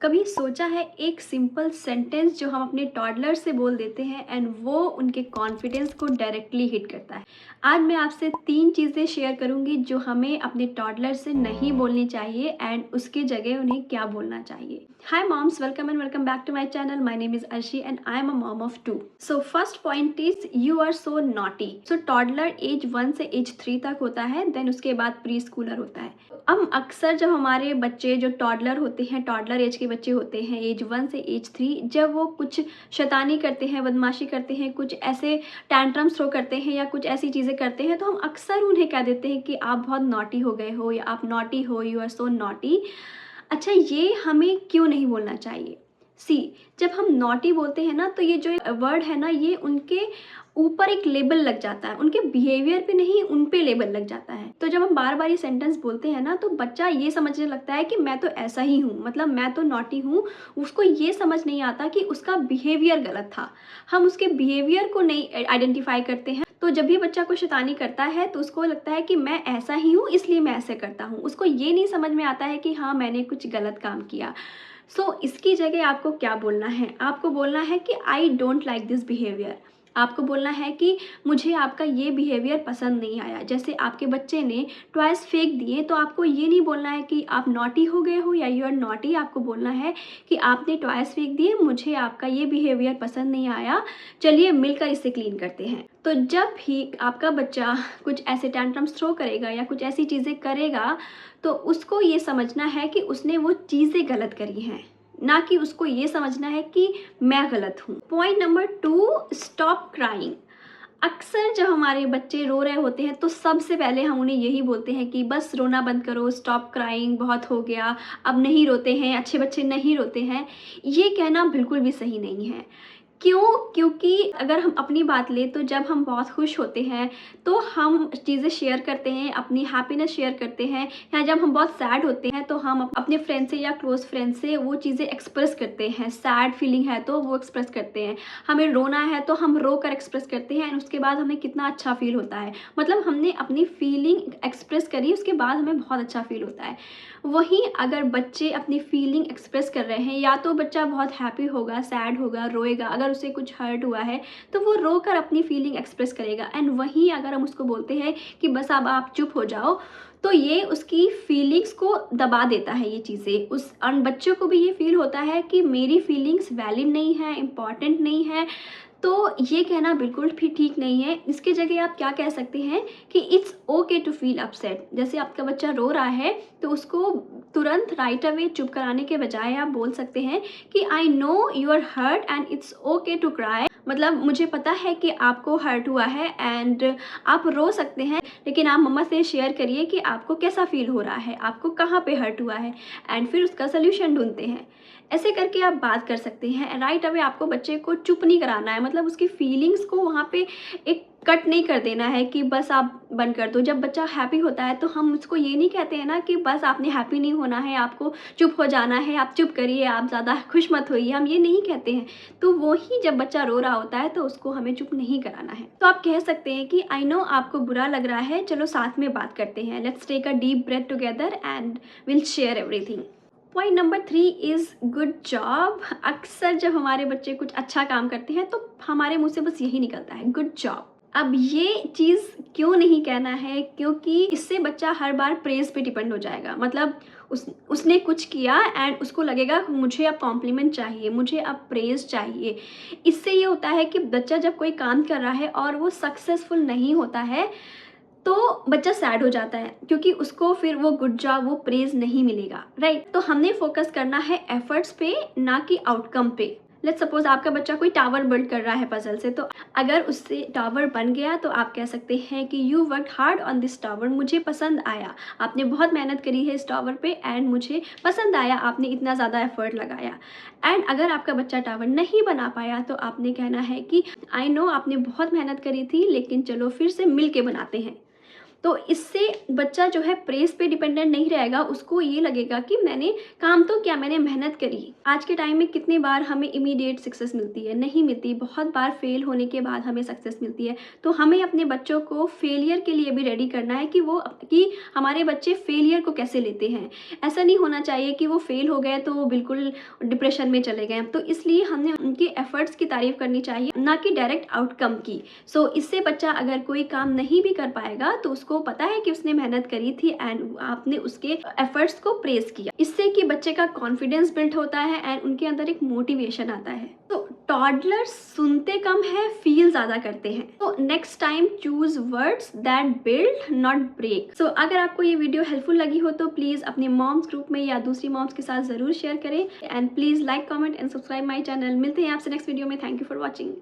कभी सोचा है एक सिंपल सेंटेंस जो हम अपने टॉडलर से बोल देते हैं एंड वो उनके कॉन्फिडेंस को डायरेक्टली हिट करता है। आज मैं आपसे 3 चीज़ें शेयर करूंगी जो हमें अपने टॉडलर से नहीं बोलनी चाहिए एंड उसकी जगह उन्हें क्या बोलना चाहिए। Hi moms, welcome and welcome back to my channel. My name is Arshi and I am a mom of 2। So first point is you are so naughty. So toddler age 1 से एज 3 तक होता है, देन उसके बाद pre Schuler होता है। हम अक्सर जब हमारे बच्चे जो टॉडलर होते हैं, टॉडलर एज के बच्चे होते हैं एज 1 से एज 3, जब वो कुछ शैतानी करते हैं, बदमाशी करते हैं, कुछ ऐसे टैंट्रम्स थ्रो करते हैं या कुछ ऐसी चीज़ें करते हैं, तो हम अक्सर उन्हें कह देते हैं कि आप बहुत नॉटी हो गए हो या आप नॉटी हो, यू आर सो नॉटी। अच्छा, ये हमें क्यों नहीं बोलना चाहिए? सी, जब हम नॉटी बोलते हैं ना, तो ये जो वर्ड है ना, ये उनके ऊपर एक लेबल लग जाता है, उनके बिहेवियर पे नहीं, उन पे लेबल लग जाता है। तो जब हम बार बार ये सेंटेंस बोलते हैं ना, तो बच्चा ये समझने लगता है कि मैं तो ऐसा ही हूँ, मतलब मैं तो नॉटी हूँ। उसको ये समझ नहीं आता कि उसका बिहेवियर गलत था। हम उसके बिहेवियर को नहीं आइडेंटिफाई करते हैं। तो जब भी बच्चा कोई शैतानी करता है तो उसको लगता है कि मैं ऐसा ही हूँ, इसलिए मैं ऐसे करता हूँ। उसको ये नहीं समझ में आता है कि हाँ, मैंने कुछ गलत काम किया। इसकी जगह आपको क्या बोलना है? आपको बोलना है कि I don't like this behaviour. आपको बोलना है कि मुझे आपका ये बिहेवियर पसंद नहीं आया। जैसे आपके बच्चे ने टॉयज़ फेंक दिए, तो आपको ये नहीं बोलना है कि आप नॉटी हो गए हो या यू आर नॉटी। आपको बोलना है कि आपने टॉयज़ फेंक दिए, मुझे आपका ये बिहेवियर पसंद नहीं आया, चलिए मिलकर इसे क्लीन करते हैं। तो जब भी आपका बच्चा कुछ ऐसे टैंट्रम्स थ्रो करेगा या कुछ ऐसी चीज़ें करेगा, तो उसको ये समझना है कि उसने वो चीज़ें गलत करी हैं, ना कि उसको ये समझना है कि मैं गलत हूँ। Point number 2, stop crying. अक्सर जब हमारे बच्चे रो रहे होते हैं तो सबसे पहले हम उन्हें यही बोलते हैं कि बस रोना बंद करो, स्टॉप क्राइंग, बहुत हो गया, अब नहीं रोते हैं, अच्छे बच्चे नहीं रोते हैं। ये कहना बिल्कुल भी सही नहीं है। क्यों? क्योंकि अगर हम अपनी बात लें तो जब हम बहुत खुश होते हैं तो हम चीज़ें शेयर करते हैं, अपनी हैप्पीनेस शेयर करते हैं, या जब हम बहुत सैड होते हैं तो हम अपने फ्रेंड से या क्लोज फ्रेंड से वो चीज़ें एक्सप्रेस करते हैं। सैड फीलिंग है तो वो एक्सप्रेस करते हैं, हमें रोना है तो हम रो कर एक्सप्रेस करते हैं, एंड उसके बाद हमें कितना अच्छा फील होता है। मतलब हमने अपनी फीलिंग एक्सप्रेस करी, उसके बाद हमें बहुत अच्छा फील होता है। वहीं अगर बच्चे अपनी फीलिंग एक्सप्रेस कर रहे हैं, या तो बच्चा बहुत हैप्पी होगा, सैड होगा, रोएगा, अगर उसे कुछ हर्ट हुआ है तो वो रो कर अपनी फीलिंग एक्सप्रेस करेगा। एंड वहीं अगर हम उसको बोलते हैं कि बस अब आप चुप हो जाओ, तो ये उसकी फीलिंग्स को दबा देता है। ये चीज़ें उस बच्चों को भी ये फील होता है कि मेरी फीलिंग्स वैलिड नहीं है, इम्पॉर्टेंट नहीं है। तो ये कहना बिल्कुल भी ठीक नहीं है। इसकी जगह आप क्या कह सकते हैं कि it's okay to feel upset. जैसे आपका बच्चा रो रहा है तो उसको तुरंत राइट अवे चुप कराने के बजाय आप बोल सकते हैं कि I know you are hurt and it's okay to cry. मतलब मुझे पता है कि आपको हर्ट हुआ है एंड आप रो सकते हैं, लेकिन आप मम्मा से शेयर करिए कि आपको कैसा फील हो रहा है, आपको कहाँ पे हर्ट हुआ है, एंड फिर उसका सल्यूशन ढूंढते हैं। ऐसे करके आप बात कर सकते हैं। राइट अवे आपको बच्चे को चुप नहीं कराना है, मतलब उसकी फीलिंग्स को वहाँ पे एक कट नहीं कर देना है कि बस आप बंद कर दो। जब बच्चा हैप्पी होता है तो हम उसको ये नहीं कहते हैं ना कि बस आपने हैप्पी नहीं होना है, आपको चुप हो जाना है, आप चुप करिए, आप ज़्यादा खुश मत होइए, हम ये नहीं कहते हैं। तो वही जब बच्चा रो रहा होता है तो उसको हमें चुप नहीं कराना है। तो आप कह सकते हैं कि आई नो आपको बुरा लग रहा है, चलो साथ में बात करते हैं, let's take a deep breath together and will share everything. Point number 3 is good job. अक्सर जब हमारे बच्चे कुछ अच्छा काम करते हैं तो हमारे मुंह से बस यही निकलता है, गुड जॉब। अब ये चीज़ क्यों नहीं कहना है? क्योंकि इससे बच्चा हर बार प्रेज पे डिपेंड हो जाएगा। मतलब उसने कुछ किया एंड उसको लगेगा मुझे अब कॉम्प्लीमेंट चाहिए, मुझे अब प्रेज चाहिए। इससे ये होता है कि बच्चा जब कोई काम कर रहा है और वो सक्सेसफुल नहीं होता है तो बच्चा सैड हो जाता है, क्योंकि उसको फिर वो गुड जॉब, वो प्रेज नहीं मिलेगा, राइट? तो हमने फोकस करना है एफर्ट्स पे, ना कि आउटकम पे। लेट्स सपोज आपका बच्चा कोई टावर बिल्ड कर रहा है पजल से, तो अगर उससे टावर बन गया तो आप कह सकते हैं कि you work hard on this tower, मुझे पसंद आया, आपने बहुत मेहनत करी है इस टावर पे एंड मुझे पसंद आया, आपने इतना ज़्यादा एफर्ट लगाया। एंड अगर आपका बच्चा टावर नहीं बना पाया तो आपने कहना है कि आई नो आपने बहुत मेहनत करी थी, लेकिन चलो फिर से मिल के बनाते हैं। तो इससे बच्चा जो है प्रेस पे डिपेंडेंट नहीं रहेगा, उसको ये लगेगा कि मैंने काम तो किया, मैंने मेहनत करी। आज के टाइम में कितनी बार हमें इमीडिएट सक्सेस मिलती है, नहीं मिलती, बहुत बार फेल होने के बाद हमें सक्सेस मिलती है। तो हमें अपने बच्चों को फेलियर के लिए भी रेडी करना है कि हमारे बच्चे फेलियर को कैसे लेते हैं। ऐसा नहीं होना चाहिए कि वो फेल हो गए तो वो बिल्कुल डिप्रेशन में चले गए। तो इसलिए हमने उनके एफर्ट्स की तारीफ करनी चाहिए, ना कि डायरेक्ट आउटकम की। सो इससे बच्चा अगर कोई काम नहीं भी कर पाएगा तो उसको पता है कि उसने मेहनत करी थी एंड आपने उसके एफर्ट्स को प्रेज किया। इससे कि बच्चे का कॉन्फिडेंस बिल्ड होता है एंड उनके अंदर एक मोटिवेशन आता है। तो टॉडलर्स सुनते कम है, फील ज़्यादा करते हैं। तो next time choose words that build not break. So अगर आपको ये वीडियो हेल्पफुल लगी हो तो प्लीज़ अपने मॉम्स ग्रुप में या दूसरी मॉम्स के साथ ज़रूर शेयर करें and please like, comment and subscribe my channel. मिलते हैं आपसे नेक्स्ट वीडियो में। Thank you for watching.